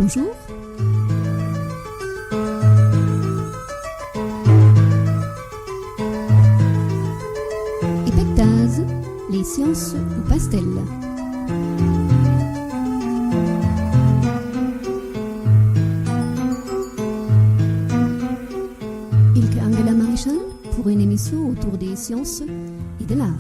Bonjour. Épectase, les sciences au pastel. Ilke Angela Maréchal pour une émission autour des sciences et de l'art.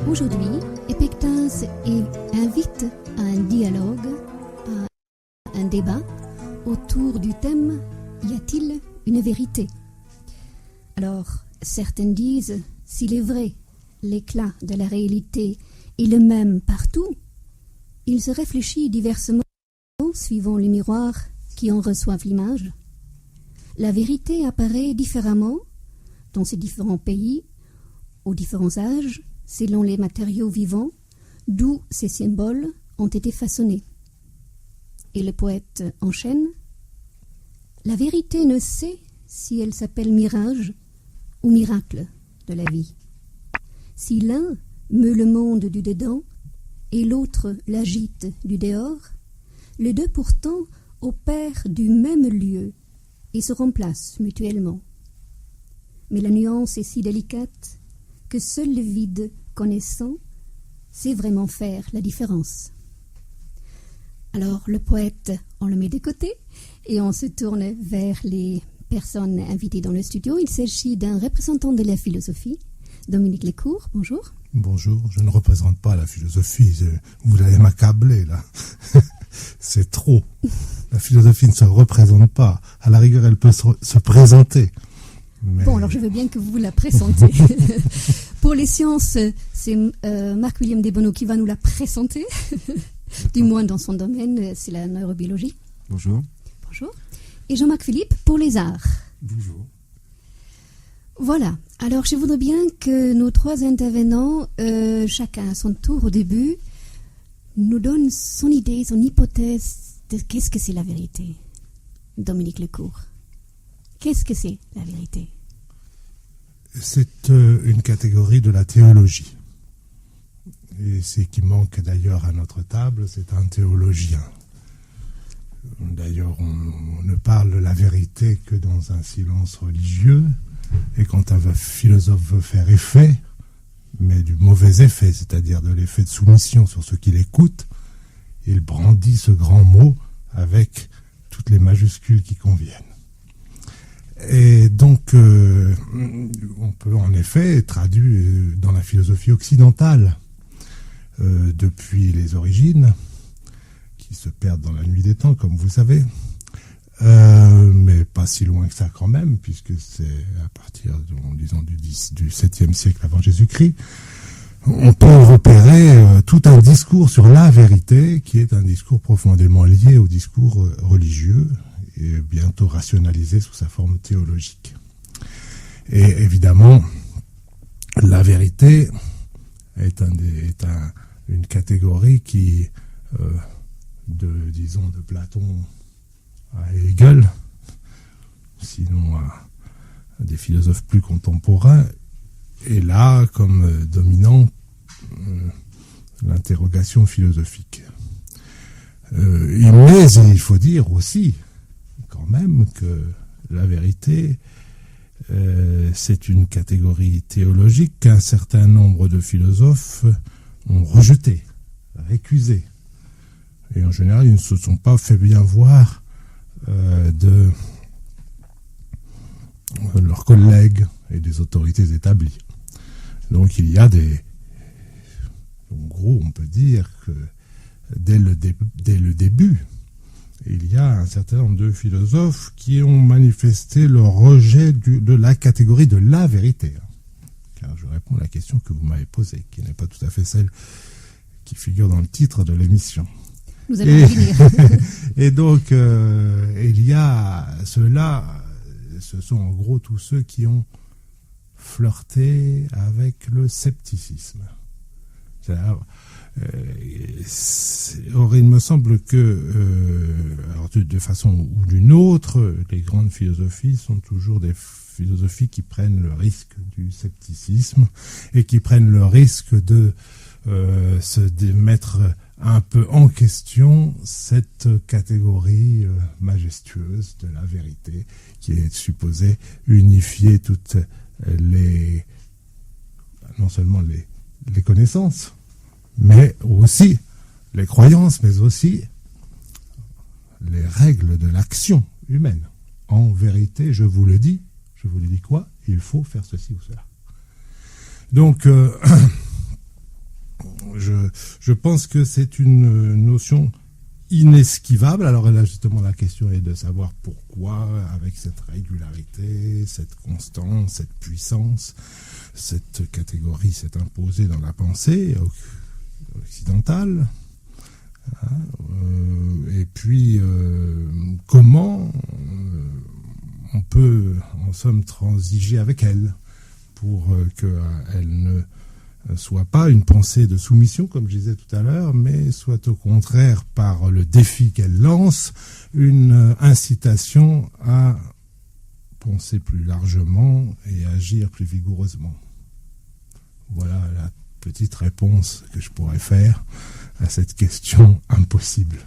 Aujourd'hui, Épectase invite à un dialogue, à un débat autour du thème « Y a-t-il une vérité ?» Alors, certains disent « S'il est vrai, l'éclat de la réalité est le même partout », il se réfléchit diversement suivant les miroirs qui en reçoivent l'image. La vérité apparaît différemment dans ces différents pays, aux différents âges, selon les matériaux vivants, d'où ces symboles ont été façonnés. Et le poète enchaîne « La vérité ne sait si elle s'appelle mirage ou miracle de la vie. Si l'un meut le monde du dedans et l'autre l'agite du dehors, les deux pourtant opèrent du même lieu et se remplacent mutuellement. Mais la nuance est si délicate que seul le vide connaissant sait vraiment faire la différence. » Alors le poète, on le met de côté et on se tourne vers les personnes invitées dans le studio. Il s'agit d'un représentant de la philosophie, Dominique Lecourt. Bonjour. Bonjour, je ne représente pas la philosophie, vous allez m'accabler là. C'est trop. La philosophie ne se représente pas. À la rigueur, elle peut se présenter. Mais... Bon, alors je veux bien que vous la présentez. Pour les sciences, c'est Marc-William Desbonneaux qui va nous la présenter. Du moins dans son domaine, c'est la neurobiologie. Bonjour. Bonjour. Et Jean-Marc Philippe pour les arts. Bonjour. Voilà. Alors je voudrais bien que nos trois intervenants, chacun à son tour au début, nous donnent son idée, son hypothèse de qu'est-ce que c'est la vérité. Dominique Lecourt. Qu'est-ce que c'est la vérité ? C'est une catégorie de la théologie. Et ce qui manque d'ailleurs à notre table, c'est un théologien. D'ailleurs, on ne parle de la vérité que dans un silence religieux, et quand un philosophe veut faire effet, mais du mauvais effet, c'est-à-dire de l'effet de soumission sur ceux qui l'écoutent, il brandit ce grand mot avec toutes les majuscules qui conviennent. Et donc, on peut en effet traduire dans la philosophie occidentale, depuis les origines, qui se perdent dans la nuit des temps, comme vous le savez, mais pas si loin que ça quand même, puisque c'est à partir, disons, du 7e siècle avant Jésus-Christ, on peut repérer tout un discours sur la vérité, qui est un discours profondément lié au discours religieux, et bientôt rationalisé sous sa forme théologique. Et évidemment, la vérité est une catégorie qui, de Platon à Hegel, sinon à des philosophes plus contemporains, est là comme dominant l'interrogation philosophique. Mais il faut dire aussi, quand même, que la vérité, c'est une catégorie théologique qu'un certain nombre de philosophes ont rejetée, récusée. Et en général, ils ne se sont pas fait bien voir de leurs collègues et des autorités établies. Donc il y a en gros, on peut dire que dès le début, il y a un certain nombre de philosophes qui ont manifesté leur rejet de la catégorie de la vérité. Car je réponds à la question que vous m'avez posée, qui n'est pas tout à fait celle qui figure dans le titre de l'émission. Nous allons finir. Et donc, il y a ceux-là, ce sont en gros tous ceux qui ont flirté avec le scepticisme. Or, il me semble que, alors de façon ou d'une autre, les grandes philosophies sont toujours des philosophies qui prennent le risque du scepticisme et qui prennent le risque de se mettre un peu en question cette catégorie majestueuse de la vérité qui est supposée unifier toutes les, non seulement les connaissances, mais aussi les croyances, mais aussi les règles de l'action humaine. En vérité, je vous le dis quoi? Il faut faire ceci ou cela. Donc, je pense que c'est une notion inesquivable. Alors là, justement, la question est de savoir pourquoi, avec cette régularité, cette constance, cette puissance, cette catégorie s'est imposée dans la pensée occidentale. Et puis, comment on peut, en somme, transiger avec elle pour qu'elle ne soit pas une pensée de soumission, comme je disais tout à l'heure, mais soit au contraire, par le défi qu'elle lance, une incitation à penser plus largement et agir plus vigoureusement. Voilà la petite réponse que je pourrais faire à cette question impossible.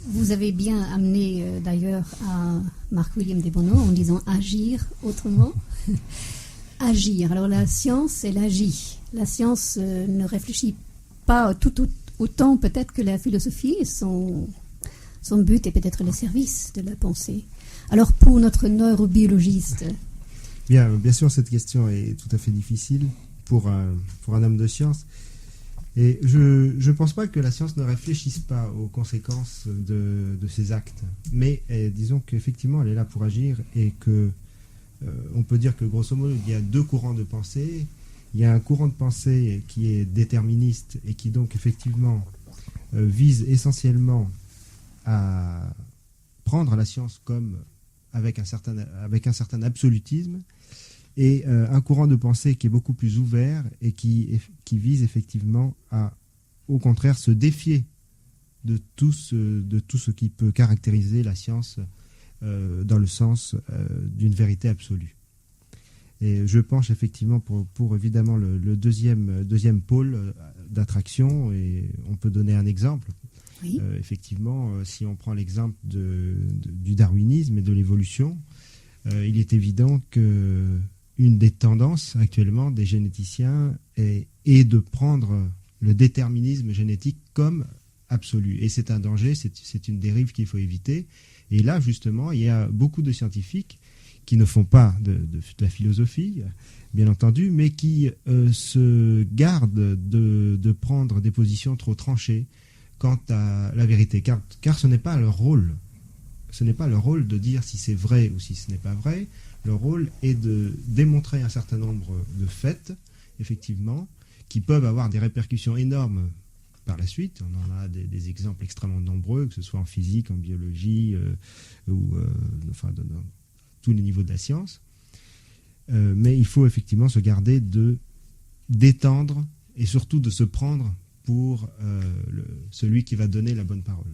Vous avez bien amené d'ailleurs à Marc-William Desbonneaux en disant agir autrement. Agir. Alors la science, elle agit. La science ne réfléchit pas tout autant peut-être que la philosophie. Son but est peut-être le service de la pensée. Alors pour notre neurobiologiste... Bien sûr, cette question est tout à fait difficile pour un homme de science. Et je ne pense pas que la science ne réfléchisse pas aux conséquences de ses actes. Mais disons qu'effectivement, elle est là pour agir et que on peut dire que grosso modo, il y a deux courants de pensée. Il y a un courant de pensée qui est déterministe et qui donc effectivement vise essentiellement à prendre la science comme avec un certain absolutisme, et un courant de pensée qui est beaucoup plus ouvert et qui vise effectivement à, au contraire, se défier de tout ce qui peut caractériser la science dans le sens d'une vérité absolue. Et je penche effectivement pour évidemment le deuxième pôle d'attraction, et on peut donner un exemple. Oui. Effectivement, si on prend l'exemple du darwinisme et de l'évolution, il est évident que une des tendances actuellement des généticiens est de prendre le déterminisme génétique comme absolu. Et c'est un danger, c'est une dérive qu'il faut éviter. Et là, justement, il y a beaucoup de scientifiques qui ne font pas de la philosophie, bien entendu, mais qui se gardent de prendre des positions trop tranchées quant à la vérité. Car ce n'est pas leur rôle. Ce n'est pas leur rôle de dire si c'est vrai ou si ce n'est pas vrai. Leur rôle est de démontrer un certain nombre de faits, effectivement, qui peuvent avoir des répercussions énormes par la suite. On en a des exemples extrêmement nombreux, que ce soit en physique, en biologie, enfin dans tous les niveaux de la science. Mais il faut effectivement se garder d'étendre et surtout de se prendre pour celui qui va donner la bonne parole.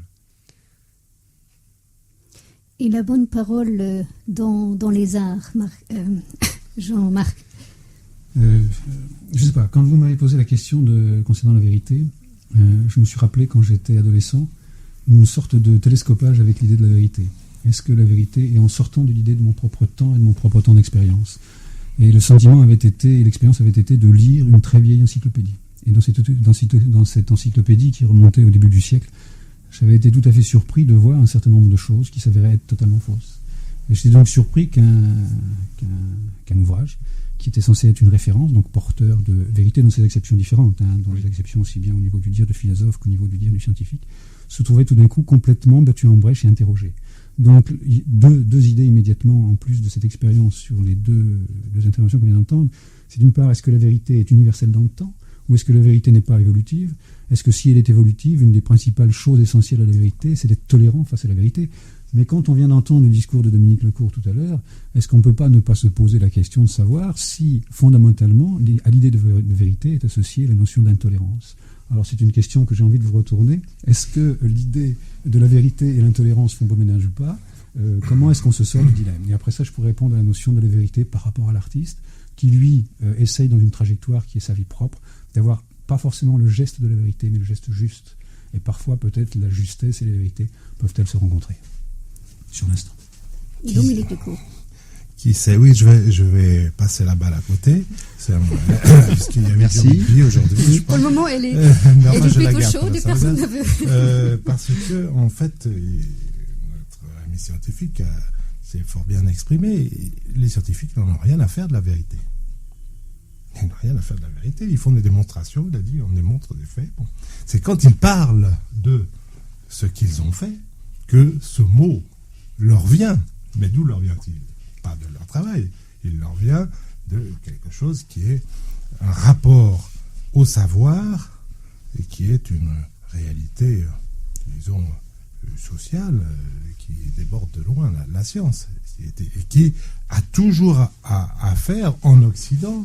Et la bonne parole dans les arts, Jean-Marc? Je ne sais pas, quand vous m'avez posé la question concernant la vérité, je me suis rappelé quand j'étais adolescent une sorte de télescopage avec l'idée de la vérité. Est-ce que la vérité est en sortant de l'idée de mon propre temps et de mon propre temps d'expérience? Et le sentiment l'expérience avait été de lire une très vieille encyclopédie. Et dans cette encyclopédie qui remontait au début du siècle, j'avais été tout à fait surpris de voir un certain nombre de choses qui s'avéraient être totalement fausses. Et j'étais donc surpris qu'un ouvrage qui était censé être une référence, donc porteur de vérité dans ses acceptions différentes, dans les acceptions aussi bien au niveau du dire de philosophe qu'au niveau du dire du scientifique, se trouvait tout d'un coup complètement battu en brèche et interrogé. Donc deux idées immédiatement en plus de cette expérience sur les deux interventions qu'on vient d'entendre. C'est d'une part, est-ce que la vérité est universelle dans le temps, ou est-ce que la vérité n'est pas évolutive? Est-ce que si elle est évolutive, une des principales choses essentielles à la vérité, c'est d'être tolérant face à la vérité? Mais quand on vient d'entendre le discours de Dominique Lecourt tout à l'heure, est-ce qu'on ne peut pas ne pas se poser la question de savoir si, fondamentalement, à l'idée de vérité est associée la notion d'intolérance? Alors c'est une question que j'ai envie de vous retourner. Est-ce que l'idée de la vérité et l'intolérance font beau ménage ou pas? Comment est-ce qu'on se sort du dilemme? Et après ça, je pourrais répondre à la notion de la vérité par rapport à l'artiste, qui lui essaye dans une trajectoire qui est sa vie propre, d'avoir pas forcément le geste de la vérité, mais le geste juste. Et parfois, peut-être, la justesse et la vérité peuvent-elles se rencontrer sur l'instant. Dominique Decourt. Qui sait? Oui, je vais passer la balle à côté. Puisqu'il y a Merci. Vie aujourd'hui. Pour le moment, elle est plutôt chaude et personne ne veut. Parce que, en fait, notre ami scientifique s'est fort bien exprimé. Les scientifiques n'en ont rien à faire de la vérité. Ils n'ont rien à faire de la vérité. Ils font des démonstrations. Il a dit, on démontre des faits. Bon. C'est quand ils parlent de ce qu'ils ont fait que ce mot leur vient. Mais d'où leur vient-il? Pas de leur travail. Il leur vient de quelque chose qui est un rapport au savoir et qui est une réalité, disons, sociale qui déborde de loin la science et qui a toujours à faire en Occident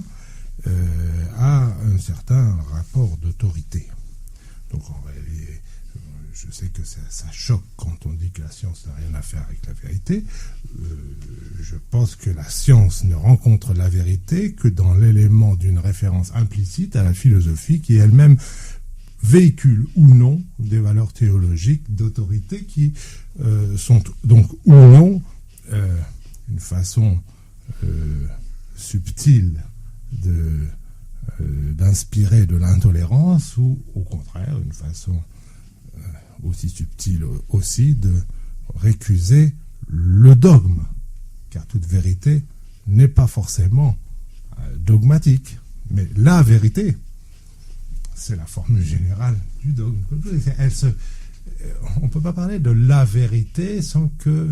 à un certain rapport d'autorité. Donc en réalité, je sais que ça choque quand on dit que la science n'a rien à faire avec la vérité. Je pense que la science ne rencontre la vérité que dans l'élément d'une référence implicite à la philosophie qui elle-même véhicule ou non des valeurs théologiques d'autorité qui sont donc ou non une façon subtile d'inspirer de l'intolérance ou au contraire une façon aussi subtile aussi de récuser le dogme, car toute vérité n'est pas forcément dogmatique, mais la vérité, c'est la formule générale du dogme. On ne peut pas parler de la vérité sans que,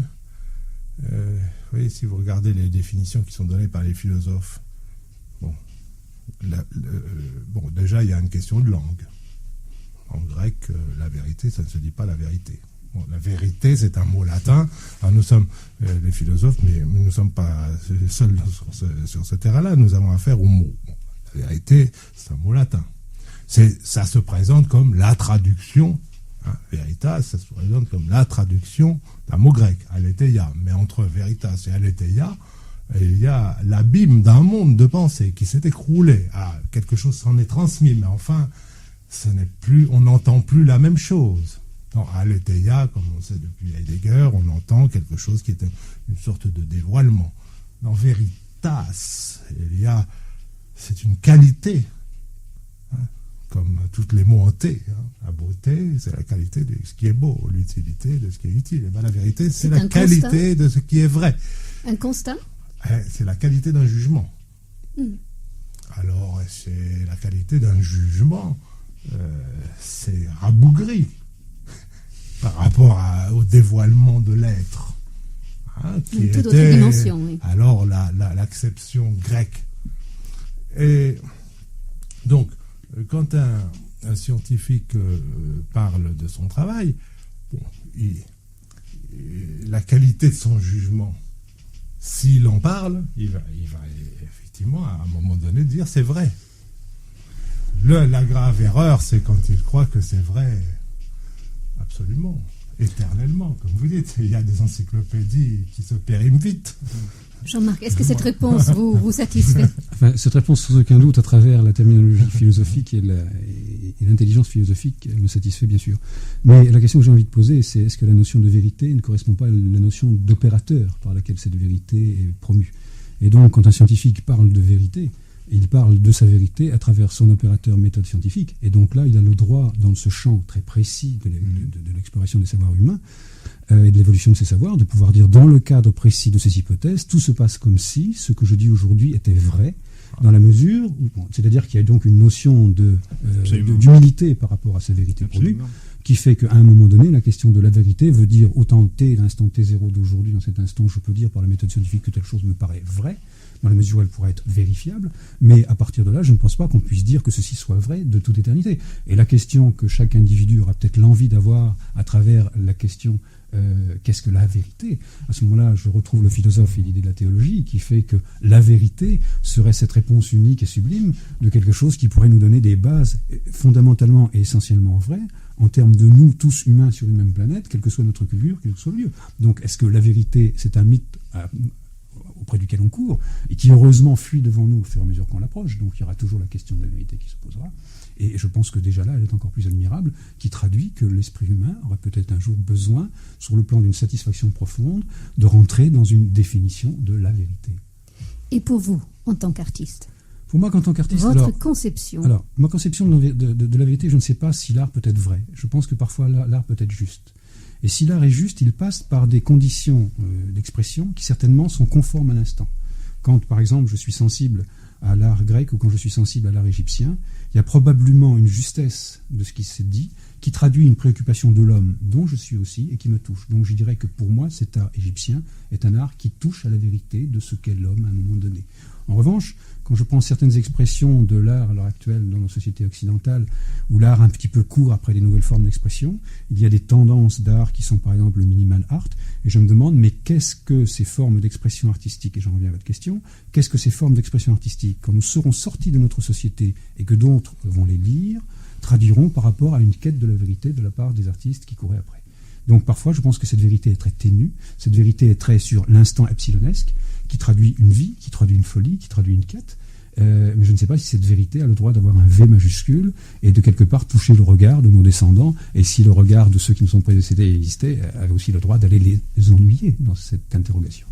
vous voyez, si vous regardez les définitions qui sont données par les philosophes, déjà il y a une question de langue. En grec, la vérité, ça ne se dit pas la vérité. Bon, la vérité, c'est un mot latin. Alors, nous sommes les philosophes, mais nous ne sommes pas seuls sur ce terrain-là. Nous avons affaire au mot. Bon, la vérité, c'est un mot latin. Ça se présente comme la traduction. Veritas, ça se présente comme la traduction d'un mot grec, aletheia. Mais entre veritas et aletheia, il y a l'abîme d'un monde de pensée qui s'est écroulé. Quelque chose s'en est transmis, mais enfin, on n'entend plus la même chose. Dans aletheia, comme on sait depuis Heidegger, on entend quelque chose qui est une sorte de dévoilement. Dans veritas, c'est une qualité, comme tous les mots en T. La beauté, c'est la qualité de ce qui est beau, l'utilité de ce qui est utile. Et bien, la vérité, c'est la qualité de ce qui est vrai. Un constat? C'est la qualité d'un jugement. Alors, c'est la qualité d'un jugement, c'est rabougri par rapport au dévoilement de l'être, qui toute était autre dimension, oui. Alors l'acception grecque. Et donc, quand un scientifique parle de son travail, la qualité de son jugement, s'il en parle, il va effectivement à un moment donné dire c'est vrai. La grave erreur, c'est quand il croit que c'est vrai absolument, éternellement, comme vous dites. Il y a des encyclopédies qui se périment vite. Jean-Marc, est-ce que cette réponse vous satisfait? Cette réponse, sans aucun doute, à travers la terminologie philosophique et l'intelligence philosophique, elle me satisfait bien sûr. Mais la question que j'ai envie de poser, c'est est-ce que la notion de vérité ne correspond pas à la notion d'opérateur par laquelle cette vérité est promue? Et donc, quand un scientifique parle de vérité, il parle de sa vérité à travers son opérateur méthode scientifique. Et donc là, il a le droit, dans ce champ très précis de l'exploration des savoirs humains et de l'évolution de ces savoirs, de pouvoir dire, dans le cadre précis de ces hypothèses, tout se passe comme si ce que je dis aujourd'hui était vrai, dans la mesure où, c'est-à-dire qu'il y a donc une notion d'humilité par rapport à sa vérité promue, qui fait qu'à un moment donné, la question de la vérité veut dire autant t, l'instant t0 d'aujourd'hui, dans cet instant, je peux dire par la méthode scientifique que telle chose me paraît vraie, dans la mesure où elle pourrait être vérifiable, mais à partir de là, je ne pense pas qu'on puisse dire que ceci soit vrai de toute éternité. Et la question que chaque individu aura peut-être l'envie d'avoir à travers la question qu'est-ce que la vérité? À ce moment-là, je retrouve le philosophe et l'idée de la théologie qui fait que la vérité serait cette réponse unique et sublime de quelque chose qui pourrait nous donner des bases fondamentalement et essentiellement vraies en termes de nous tous humains sur une même planète, quelle que soit notre culture, quel que soit le lieu. Donc, est-ce que la vérité, c'est un mythe auprès duquel on court, et qui heureusement fuit devant nous au fur et à mesure qu'on l'approche, donc il y aura toujours la question de la vérité qui se posera, et je pense que déjà là, elle est encore plus admirable, qui traduit que l'esprit humain aurait peut-être un jour besoin, sur le plan d'une satisfaction profonde, de rentrer dans une définition de la vérité. Et pour vous, en tant qu'artiste? Pour moi, en tant qu'artiste, votre conception. Alors, ma conception de la vérité, je ne sais pas si l'art peut être vrai. Je pense que parfois l'art peut être juste. Et si l'art est juste, il passe par des conditions d'expression qui certainement sont conformes à l'instant. Quand, par exemple, je suis sensible à l'art grec ou quand je suis sensible à l'art égyptien, il y a probablement une justesse de ce qui s'est dit qui traduit une préoccupation de l'homme dont je suis aussi et qui me touche. Donc je dirais que pour moi, cet art égyptien est un art qui touche à la vérité de ce qu'est l'homme à un moment donné. En revanche, quand je prends certaines expressions de l'art à l'heure actuelle dans nos sociétés occidentales, où l'art un petit peu court après les nouvelles formes d'expression, il y a des tendances d'art qui sont par exemple le minimal art, et je me demande, mais qu'est-ce que ces formes d'expression artistique, et j'en reviens à votre question, qu'est-ce que ces formes d'expression artistique, quand nous serons sortis de notre société et que d'autres vont les lire, traduiront par rapport à une quête de la vérité de la part des artistes qui couraient après. Donc parfois, je pense que cette vérité est très ténue, cette vérité est très sur l'instant epsilonesque, qui traduit une vie, qui traduit une folie, qui traduit une quête, mais je ne sais pas si cette vérité a le droit d'avoir un V majuscule et de quelque part toucher le regard de nos descendants, et si le regard de ceux qui nous sont précédés existait, avait aussi le droit d'aller les ennuyer dans cette interrogation.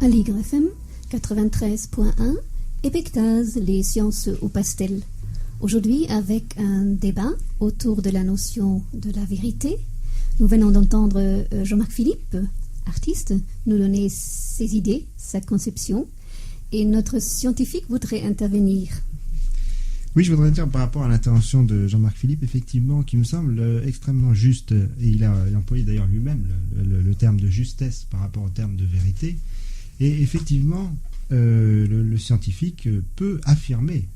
Aligre FM 93.1, Epectase, les sciences au pastel. Aujourd'hui, avec un débat autour de la notion de la vérité. Nous venons d'entendre Jean-Marc Philippe, artiste, nous donner ses idées, sa conception. Et notre scientifique voudrait intervenir. Oui, je voudrais dire par rapport à l'intervention de Jean-Marc Philippe, effectivement, qui me semble extrêmement juste, et il a employé d'ailleurs lui-même le terme de justesse par rapport au terme de vérité. Et effectivement, le scientifique peut affirmer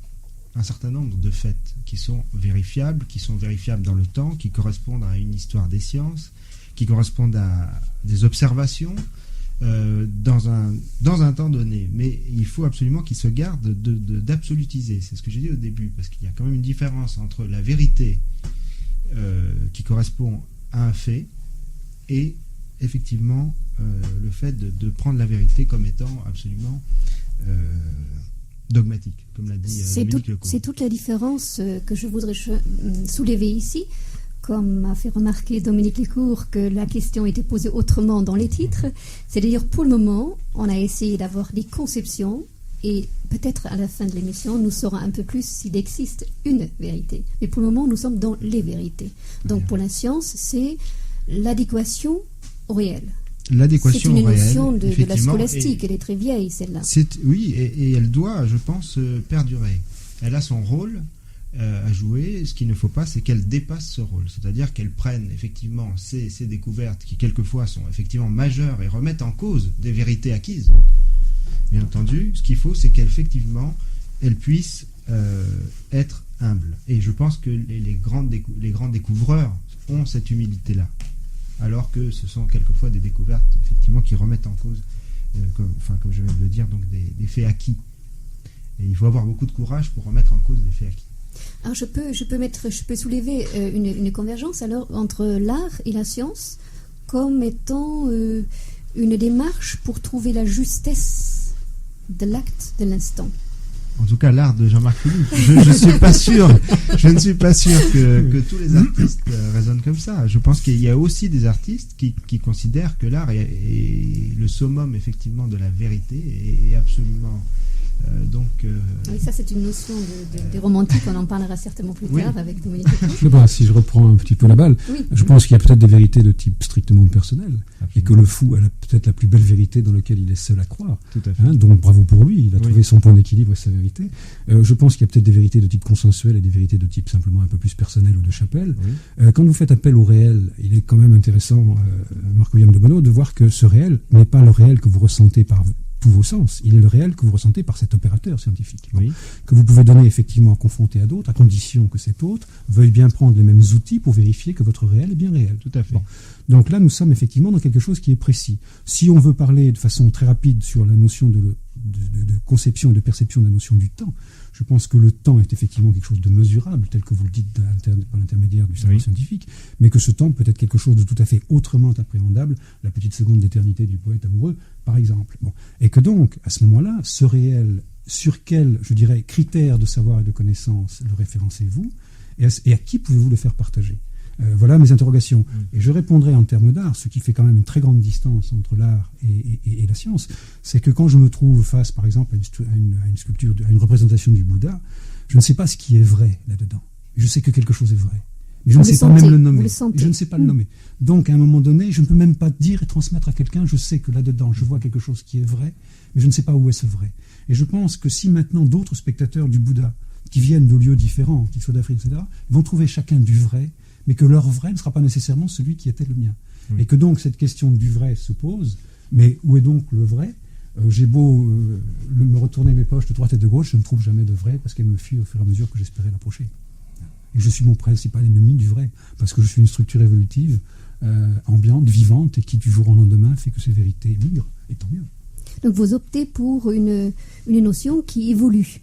un certain nombre de faits qui sont vérifiables dans le temps, qui correspondent à une histoire des sciences, qui correspondent à des observations dans un temps donné. Mais il faut absolument qu'il se garde d'absolutiser. C'est ce que j'ai dit au début, parce qu'il y a quand même une différence entre la vérité qui correspond à un fait et effectivement le fait de prendre la vérité comme étant absolument dogmatique, comme l'a dit Dominique Lecourt. C'est toute la différence que je voudrais soulever ici. Comme a fait remarquer Dominique Lecourt que la question était posée autrement dans les titres, c'est-à-dire pour le moment, on a essayé d'avoir des conceptions et peut-être à la fin de l'émission, nous saurons un peu plus s'il existe une vérité. Mais pour le moment, nous sommes dans les vérités. Donc pour la science, c'est l'adéquation au réel. L'adéquation c'est une réelle, notion de la scolastique, elle est très vieille celle-là. Oui, et elle doit, je pense, perdurer. Elle a son rôle à jouer. Ce qu'il ne faut pas, c'est qu'elle dépasse ce rôle, c'est-à-dire qu'elle prenne effectivement ces découvertes qui quelquefois sont effectivement majeures et remettent en cause des vérités acquises. Bien entendu, ce qu'il faut, c'est qu'effectivement elle puisse être humble. Et je pense que les grands découvreurs ont cette humilité-là, alors que ce sont quelquefois des découvertes effectivement qui remettent en cause, comme je viens de le dire, donc des faits acquis. Et il faut avoir beaucoup de courage pour remettre en cause des faits acquis. Alors je peux soulever une convergence alors entre l'art et la science comme étant une démarche pour trouver la justesse de l'acte de l'instant. En tout cas, l'art de Jean-Marc Philippe. Je ne suis pas sûr que tous les artistes raisonnent comme ça. Je pense qu'il y a aussi des artistes qui considèrent que l'art est le summum effectivement de la vérité et absolument. Oui, ça c'est une notion des romantiques, on en parlera certainement plus tard avec Dominique Lecourt. Si je reprends un petit peu la balle, je pense qu'il y a peut-être des vérités de type strictement personnel. Absolument. Et que le fou a peut-être la plus belle vérité dans laquelle il est seul à croire. Tout à fait. Donc bravo pour lui, il a trouvé son point d'équilibre et sa vérité. Je pense qu'il y a peut-être des vérités de type consensuel et des vérités de type simplement un peu plus personnel ou de chapelle. Quand vous faites appel au réel, il est quand même intéressant, Marc-William de Bonneau, de voir que ce réel n'est pas le réel que vous ressentez par tous vos sens, il est le réel que vous ressentez par cet opérateur scientifique, que vous pouvez donner effectivement confronté à d'autres, à condition que cet autre veuille bien prendre les mêmes outils pour vérifier que votre réel est bien réel. Tout à fait. Bon. Donc là, nous sommes effectivement dans quelque chose qui est précis. Si on veut parler de façon très rapide sur la notion de conception et de perception de la notion du temps, je pense que le temps est effectivement quelque chose de mesurable, tel que vous le dites par l'intermédiaire du savoir scientifique, mais que ce temps peut être quelque chose de tout à fait autrement appréhendable, la petite seconde d'éternité du poète amoureux, par exemple. Bon. Et que donc, à ce moment-là, ce réel, sur quel, je dirais, critères de savoir et de connaissance le référencez-vous, et à qui pouvez-vous le faire partager ? Voilà mes interrogations. Et je répondrai en termes d'art, ce qui fait quand même une très grande distance entre l'art et la science, c'est que quand je me trouve face, par exemple, à une sculpture, à une représentation du Bouddha, je ne sais pas ce qui est vrai là-dedans. Je sais que quelque chose est vrai. Mais je ne sais pas même le nommer. Je ne sais pas le nommer. Donc, à un moment donné, je ne peux même pas dire et transmettre à quelqu'un, je sais que là-dedans, je vois quelque chose qui est vrai, mais je ne sais pas où est ce vrai. Et je pense que si maintenant d'autres spectateurs du Bouddha, qui viennent de lieux différents, qu'ils soient d'Afrique, etc., vont trouver chacun du vrai, mais que leur vrai ne sera pas nécessairement celui qui était le mien. Et que donc cette question du vrai se pose, mais où est donc le vrai ? J'ai beau me retourner mes poches de droite et de gauche, je ne trouve jamais de vrai, parce qu'elle me fuit au fur et à mesure que j'espérais l'approcher. Et je suis mon principal ennemi du vrai, parce que je suis une structure évolutive, ambiante, vivante, et qui du jour au lendemain fait que ces vérités mûrent, et tant mieux. Donc vous optez pour une notion qui évolue,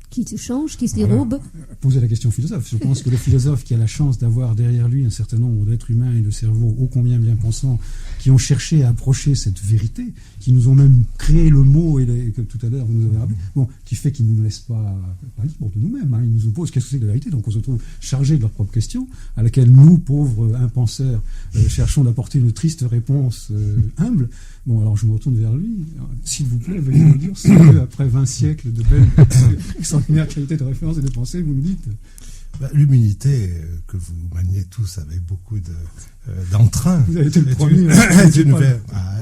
qui se change, qui se dérobe. Poser la question au philosophe. Je pense que le philosophe qui a la chance d'avoir derrière lui un certain nombre d'êtres humains et de cerveaux ô combien bien pensants, qui ont cherché à approcher cette vérité, qui nous ont même créé le mot que tout à l'heure vous nous avez rappelé, qui fait qu'ils ne nous laissent pas libres de nous-mêmes. Ils nous opposent qu'est-ce que c'est que la vérité. Donc on se trouve chargés de leurs propres questions, à laquelle nous, pauvres impenseurs, cherchons d'apporter une triste réponse humble. Bon, alors je me retourne vers lui. S'il vous plaît, veuillez nous dire ce que, après 20 siècles de belles, extraordinaires qualités de référence et de pensée, vous nous dites. L'humilité que vous maniez tous avec beaucoup d'entrain vous avez été le premier,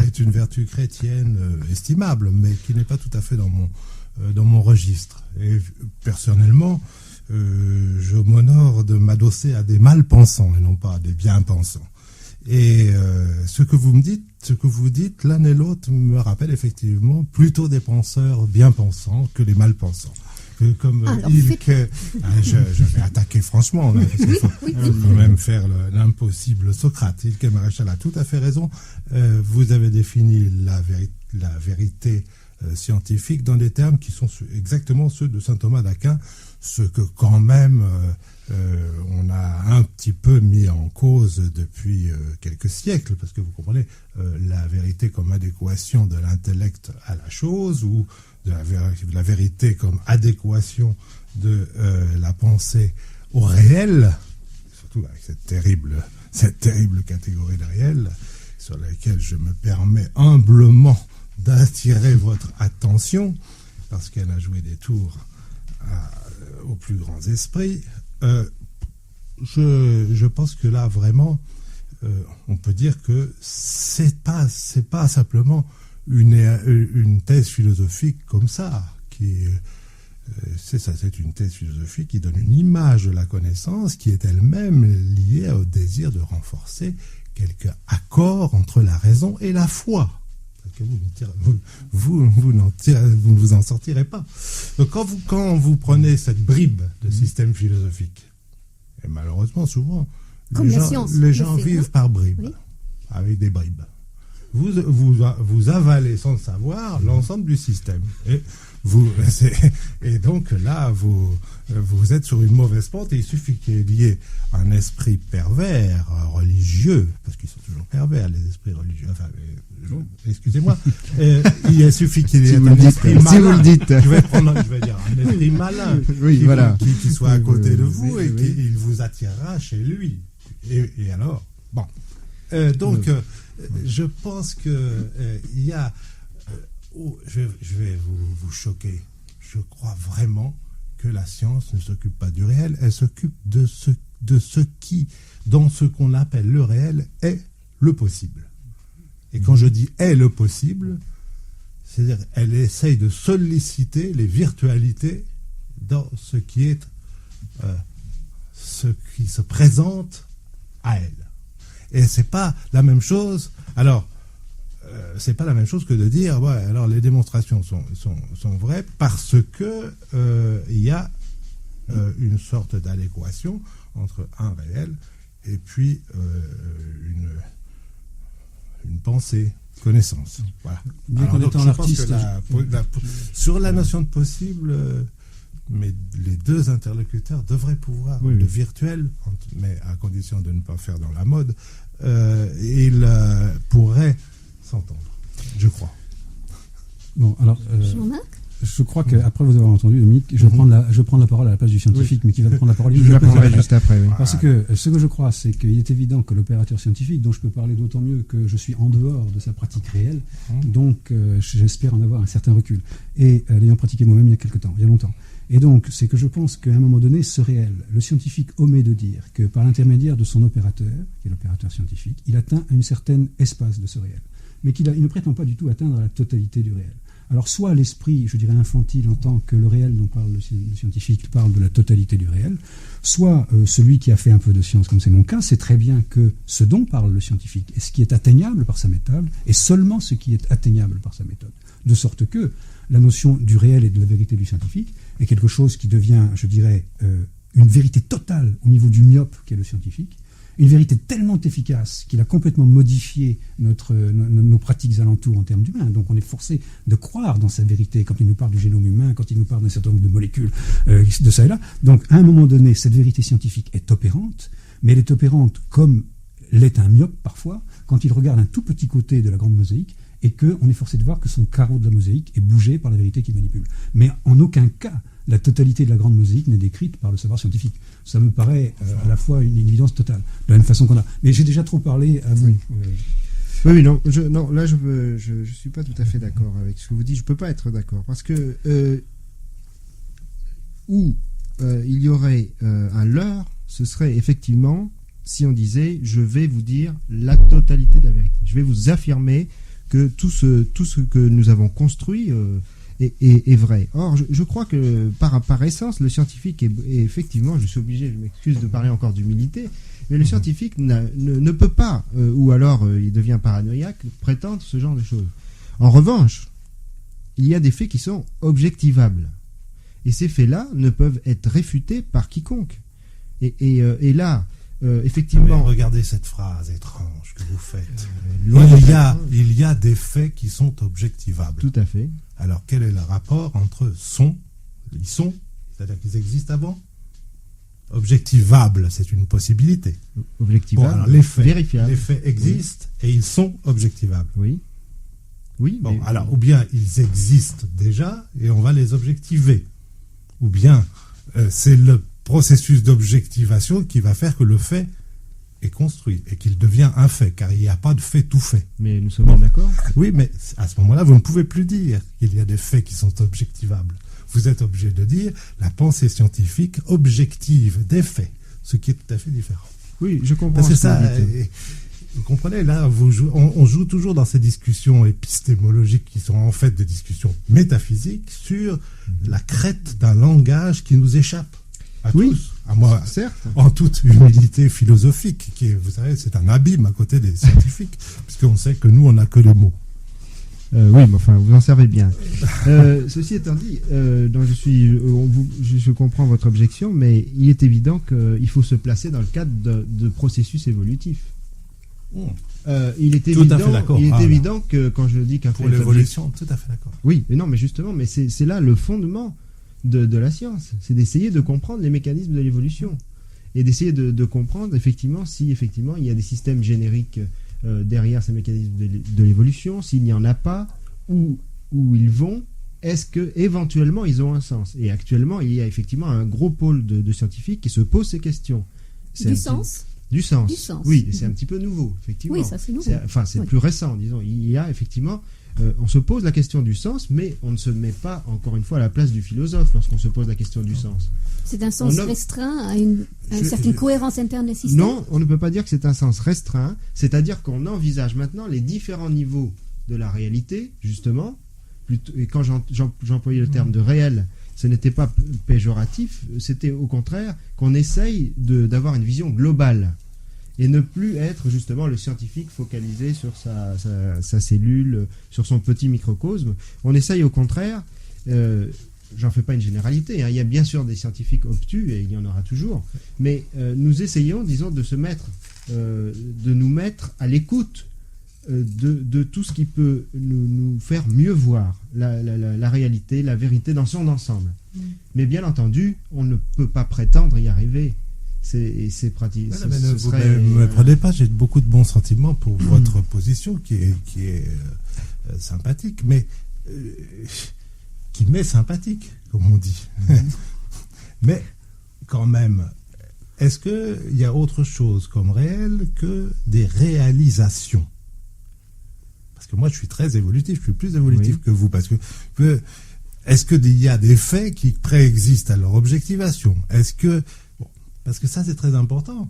est une vertu chrétienne estimable, mais qui n'est pas tout à fait dans mon registre. Et personnellement, je m'honore de m'adosser à des mal-pensants et non pas à des bien-pensants. Et ce que vous dites, l'un et l'autre me rappelle effectivement plutôt des penseurs bien pensants que les mal pensants. Comme je vais attaquer franchement, là, parce qu'il faut quand même faire l'impossible Socrate. Ilke Maréchal a tout à fait raison. Vous avez défini la vérité scientifique dans des termes qui sont exactement ceux de saint Thomas d'Aquin, ce que quand même on a un petit peu mis en cause depuis quelques siècles, parce que vous comprenez, la vérité comme adéquation de l'intellect à la chose, ou de la vérité comme adéquation de la pensée au réel, surtout avec cette terrible catégorie de réel, sur laquelle je me permets humblement d'attirer votre attention, parce qu'elle a joué des tours aux plus grands esprits. Je pense que là, vraiment, on peut dire que c'est pas simplement une thèse philosophique comme ça, c'est une thèse philosophique qui donne une image de la connaissance qui est elle-même liée au désir de renforcer quelque accord entre la raison et la foi. Que vous ne vous en sortirez pas. Donc quand vous prenez cette bribe de système philosophique, et malheureusement souvent les gens vivent par bribes, avec des bribes. Vous avalez sans savoir l'ensemble du système. Et donc là, vous êtes sur une mauvaise pente, et il suffit qu'il y ait un esprit pervers, religieux, parce qu'ils sont toujours pervers, les esprits religieux, enfin, excusez-moi, il suffit qu'il y ait un esprit malin. Si vous le dites. Je vais dire un esprit malin, qui soit à côté de vous, et qu'il vous attirera chez lui. Et alors, bon. Je pense que il y a... je vais vous choquer. Je crois vraiment que la science ne s'occupe pas du réel, elle s'occupe de ce qui, dans ce qu'on appelle le réel, est le possible. Et quand je dis est le possible, c'est-à-dire elle essaye de solliciter les virtualités dans ce qui se présente à elle. Et c'est pas la même chose. Alors, c'est pas la même chose que de dire, alors les démonstrations sont vraies parce que il y a une sorte d'adéquation entre un réel et puis une pensée, connaissance. Voilà. Alors, donc, je pense que sur la notion de possible, mais les deux interlocuteurs devraient pouvoir, le virtuel, mais à condition de ne pas faire dans la mode, ils pourraient s'entendre, je crois. Bon, alors, je crois qu'après vous avoir entendu, Dominique, je prends la parole à la place du scientifique, mais qui va prendre la parole. Je la prendrai juste après. Oui. Parce que ce que je crois, c'est qu'il est évident que l'opérateur scientifique, dont je peux parler d'autant mieux que je suis en dehors de sa pratique réelle, donc j'espère en avoir un certain recul. Et l'ayant pratiqué moi-même il y a longtemps. Et donc, c'est que je pense qu'à un moment donné, ce réel, le scientifique omet de dire que par l'intermédiaire de son opérateur, qui est l'opérateur scientifique, il atteint un certain espace de ce réel, mais il ne prétend pas du tout atteindre la totalité du réel. Alors, soit l'esprit, je dirais infantile, entend que le réel dont parle le scientifique parle de la totalité du réel, soit celui qui a fait un peu de science, comme c'est mon cas, sait très bien que ce dont parle le scientifique et ce qui est atteignable par sa méthode est seulement ce qui est atteignable par sa méthode. De sorte que la notion du réel et de la vérité du scientifique est quelque chose qui devient, je dirais, une vérité totale au niveau du myope qu'est le scientifique, une vérité tellement efficace qu'il a complètement modifié nos pratiques alentours en termes d'humains. Donc on est forcé de croire dans sa vérité quand il nous parle du génome humain, quand il nous parle d'un certain nombre de molécules, de ça et là. Donc à un moment donné, cette vérité scientifique est opérante, mais elle est opérante comme l'est un myope parfois, quand il regarde un tout petit côté de la grande mosaïque, et qu'on est forcé de voir que son carreau de la mosaïque est bougé par la vérité qu'il manipule. Mais en aucun cas, la totalité de la grande mosaïque n'est décrite par le savoir scientifique. Ça me paraît à la fois une évidence totale, de la même façon qu'on a. Mais j'ai déjà trop parlé à vous. Oui, non, là je suis pas tout à fait d'accord avec ce que vous dites. Je peux pas être d'accord parce que où il y aurait un leurre, ce serait effectivement si on disait je vais vous dire la totalité de la vérité. Je vais vous affirmer que tout ce que nous avons construit est vrai. Or, je crois que par essence, le scientifique est effectivement, je suis obligé, je m'excuse de parler encore d'humilité, mais le scientifique ne peut pas, ou alors il devient paranoïaque, prétendre ce genre de choses. En revanche, il y a des faits qui sont objectivables. Et ces faits-là ne peuvent être réfutés par quiconque. Et là, effectivement... Mais regardez cette phrase étrange que vous faites. Il y a des faits qui sont objectivables. Tout à fait. Alors, quel est le rapport entre ils sont, c'est-à-dire qu'ils existent avant? Objectivables, c'est une possibilité. Objectivables, alors, les faits, vérifiables. Les faits existent et ils sont objectivables. Oui. Oui. Bon, alors, ou bien ils existent déjà et on va les objectiver. Ou bien c'est le processus d'objectivation qui va faire que le fait est construit et qu'il devient un fait, car il n'y a pas de fait tout fait. Mais nous sommes bien d'accord. Oui, mais à ce moment-là, vous ne pouvez plus dire qu'il y a des faits qui sont objectivables. Vous êtes obligé de dire la pensée scientifique objective des faits, ce qui est tout à fait différent. Oui, je comprends. Parce que ça, vous comprenez, là, on joue toujours dans ces discussions épistémologiques qui sont en fait des discussions métaphysiques sur la crête d'un langage qui nous échappe. À tous, à moi, certes. En toute humilité philosophique, qui est, vous savez, c'est un abîme à côté des scientifiques, puisqu'on sait que nous, on n'a que les mots. Oui, mais enfin, vous en servez bien. Ceci étant dit, je comprends votre objection, mais il est évident qu'il faut se placer dans le cadre de processus évolutifs. Il est évident que quand je dis qu'un pour l'évolution, tout à fait d'accord. Oui, mais non, mais justement, mais c'est là le fondement de la science, c'est d'essayer de comprendre les mécanismes de l'évolution et d'essayer de comprendre effectivement si effectivement il y a des systèmes génériques derrière ces mécanismes de l'évolution, s'il n'y en a pas, où ils vont, est-ce que éventuellement ils ont un sens? Et actuellement, il y a effectivement un gros pôle de scientifiques qui se posent ces questions. Du sens. Oui, c'est un petit peu nouveau, effectivement. Oui, ça c'est nouveau. C'est plus récent, disons. Il y a effectivement, on se pose la question du sens, mais on ne se met pas, encore une fois, à la place du philosophe lorsqu'on se pose la question du sens. C'est un sens restreint à une certaine cohérence interne des systèmes? Non, on ne peut pas dire que c'est un sens restreint, c'est-à-dire qu'on envisage maintenant les différents niveaux de la réalité, justement, et quand j'employais le terme de réel, ce n'était pas péjoratif, c'était au contraire qu'on essaye d'avoir une vision globale et ne plus être justement le scientifique focalisé sur sa cellule, sur son petit microcosme. On essaye au contraire, j'en fais pas une généralité, hein, il y a bien sûr des scientifiques obtus et il y en aura toujours, mais nous essayons, disons, de nous mettre à l'écoute de tout ce qui peut nous faire mieux voir la réalité, la vérité dans son ensemble. Mais bien entendu, on ne peut pas prétendre y arriver. C'est pratique. Ne me prenez pas, j'ai beaucoup de bons sentiments pour votre position qui est sympathique, mais qui m'est sympathique, comme on dit. Mais quand même, est-ce qu'il y a autre chose comme réel que des réalisations? Parce que moi, je suis très évolutif, je suis plus évolutif que vous, parce que est-ce qu'il y a des faits qui préexistent à leur objectivation? Parce que ça, c'est très important.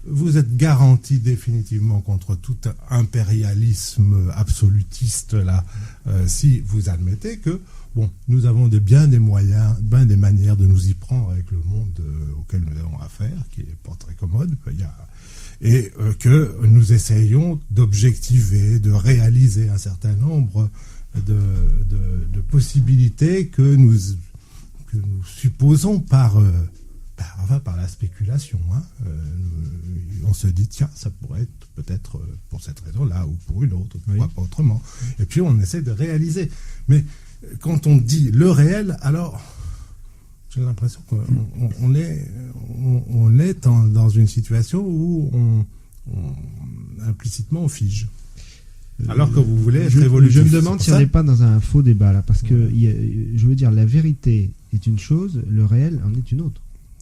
Vous êtes garanti définitivement contre tout impérialisme absolutiste, là, si vous admettez que, nous avons bien des moyens, bien des manières de nous y prendre avec le monde auquel nous avons affaire, qui n'est pas très commode, et que nous essayons d'objectiver, de réaliser un certain nombre de possibilités que nous supposons par la spéculation. On se dit, tiens, ça pourrait être peut-être pour cette raison-là ou pour une autre, pourquoi pas autrement. Et puis on essaie de réaliser. Mais quand on dit le réel, alors j'ai l'impression qu'on est dans une situation où implicitement on fige. Alors que vous voulez être évolutif. Je me demande si on n'est pas dans un faux débat là, parce que je veux dire, la vérité est une chose, le réel en est une autre.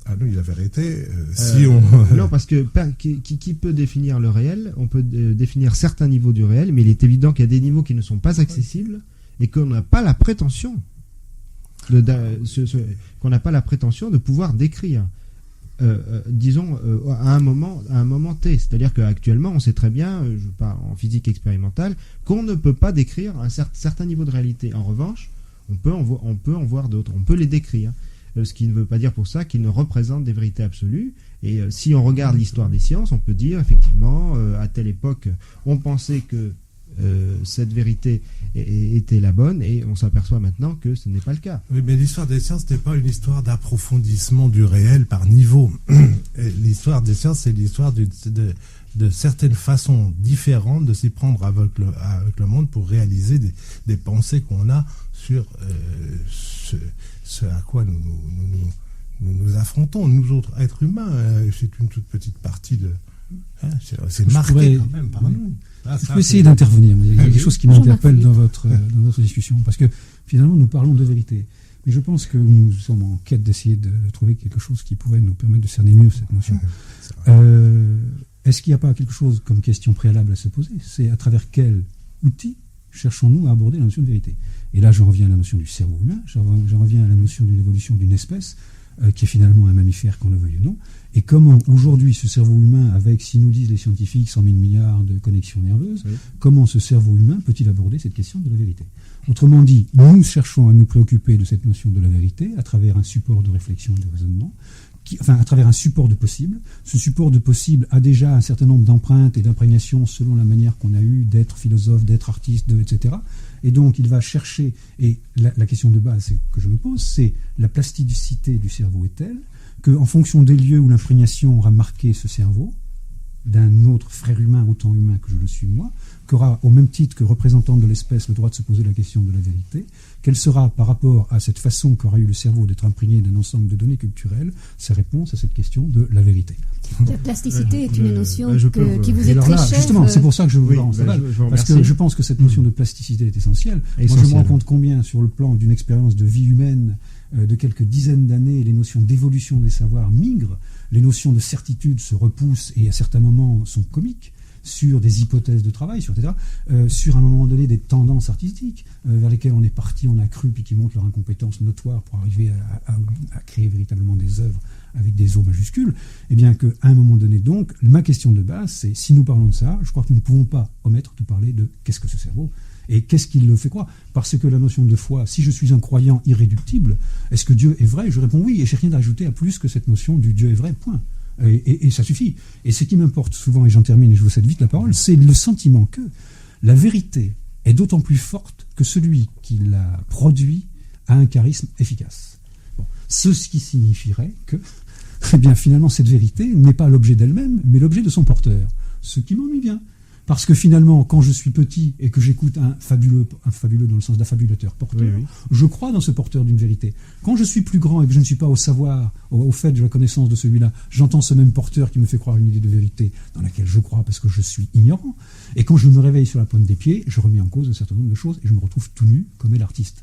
Ah non, la vérité, non, parce que qui peut définir le réel? On peut définir certains niveaux du réel, mais il est évident qu'il y a des niveaux qui ne sont pas accessibles et qu'on n'a pas la prétention qu'on n'a pas la prétention de pouvoir décrire. Disons à un moment T, c'est-à-dire qu'actuellement on sait très bien, en physique expérimentale, qu'on ne peut pas décrire un certain niveau de réalité. En revanche, On peut en voir d'autres, on peut les décrire. Ce qui ne veut pas dire pour ça qu'ils ne représentent des vérités absolues. Et si on regarde l'histoire des sciences, on peut dire effectivement, à telle époque, on pensait que cette vérité était la bonne, et on s'aperçoit maintenant que ce n'est pas le cas. Oui, mais l'histoire des sciences n'est pas une histoire d'approfondissement du réel par niveau. Et l'histoire des sciences, c'est l'histoire de certaines façons différentes de s'y prendre avec le monde pour réaliser des pensées qu'on a sur ce à quoi nous affrontons, nous autres êtres humains. C'est une toute petite partie de... c'est marqué quand même par nous. Je peux essayer d'intervenir. Il y a des choses qui m'interpellent dans votre discussion, parce que finalement nous parlons de vérité. Mais je pense que nous sommes en quête d'essayer de trouver quelque chose qui pourrait nous permettre de cerner mieux cette notion. Est-ce qu'il n'y a pas quelque chose comme question préalable à se poser? C'est à travers quel outil cherchons-nous à aborder la notion de vérité? Et là, j'en reviens à la notion du cerveau humain, j'en reviens à la notion d'une évolution d'une espèce, qui est finalement un mammifère, qu'on le veuille ou non. Et comment aujourd'hui ce cerveau humain, avec, si nous disent les scientifiques, 100 000 milliards de connexions nerveuses, comment ce cerveau humain peut-il aborder cette question de la vérité? Autrement dit, nous cherchons à nous préoccuper de cette notion de la vérité à travers un support de réflexion et de raisonnement, à travers un support de possible. Ce support de possible a déjà un certain nombre d'empreintes et d'imprégnations selon la manière qu'on a eue d'être philosophe, d'être artiste, etc. Et donc il va chercher, et la question de base que je me pose, c'est la plasticité du cerveau est telle qu'en fonction des lieux où l'imprégnation aura marqué ce cerveau, d'un autre frère humain, autant humain que je le suis moi, qu'aura au même titre que représentant de l'espèce le droit de se poser la question de la vérité, quelle sera par rapport à cette façon qu'aura eu le cerveau d'être imprégné d'un ensemble de données culturelles, sa réponse à cette question de la vérité. La plasticité est une notion qui vous est alors très là, chère. Justement, c'est pour ça que je vous rends parce que je pense que cette notion de plasticité est essentielle. Moi, je me rends compte combien, sur le plan d'une expérience de vie humaine de quelques dizaines d'années, les notions d'évolution des savoirs migrent, les notions de certitude se repoussent et à certains moments sont comiques, sur des hypothèses de travail, etc., sur un moment donné des tendances artistiques vers lesquelles on est parti, on a cru, puis qui montrent leur incompétence notoire pour arriver à créer véritablement des œuvres avec des O majuscules, et bien qu'à un moment donné, donc, ma question de base, c'est, si nous parlons de ça, je crois que nous ne pouvons pas omettre de parler de qu'est-ce que ce cerveau, et qu'est-ce qui le fait croire. Parce que la notion de foi, si je suis un croyant irréductible, est-ce que Dieu est vrai? Je réponds oui, et je n'ai rien à ajouter à plus que cette notion du Dieu est vrai, point. Et ça suffit. Et ce qui m'importe souvent, et j'en termine et je vous cède vite la parole, c'est le sentiment que la vérité est d'autant plus forte que celui qui la produit a un charisme efficace. Bon. Ce qui signifierait que, eh bien, finalement, cette vérité n'est pas l'objet d'elle-même, mais l'objet de son porteur. Ce qui m'ennuie bien. Parce que finalement, quand je suis petit et que j'écoute un fabuleux dans le sens d'affabulateur porteur, je crois dans ce porteur d'une vérité. Quand je suis plus grand et que je ne suis pas au savoir, au fait de la connaissance de celui-là, j'entends ce même porteur qui me fait croire une idée de vérité dans laquelle je crois parce que je suis ignorant. Et quand je me réveille sur la pointe des pieds, je remets en cause un certain nombre de choses et je me retrouve tout nu comme est l'artiste.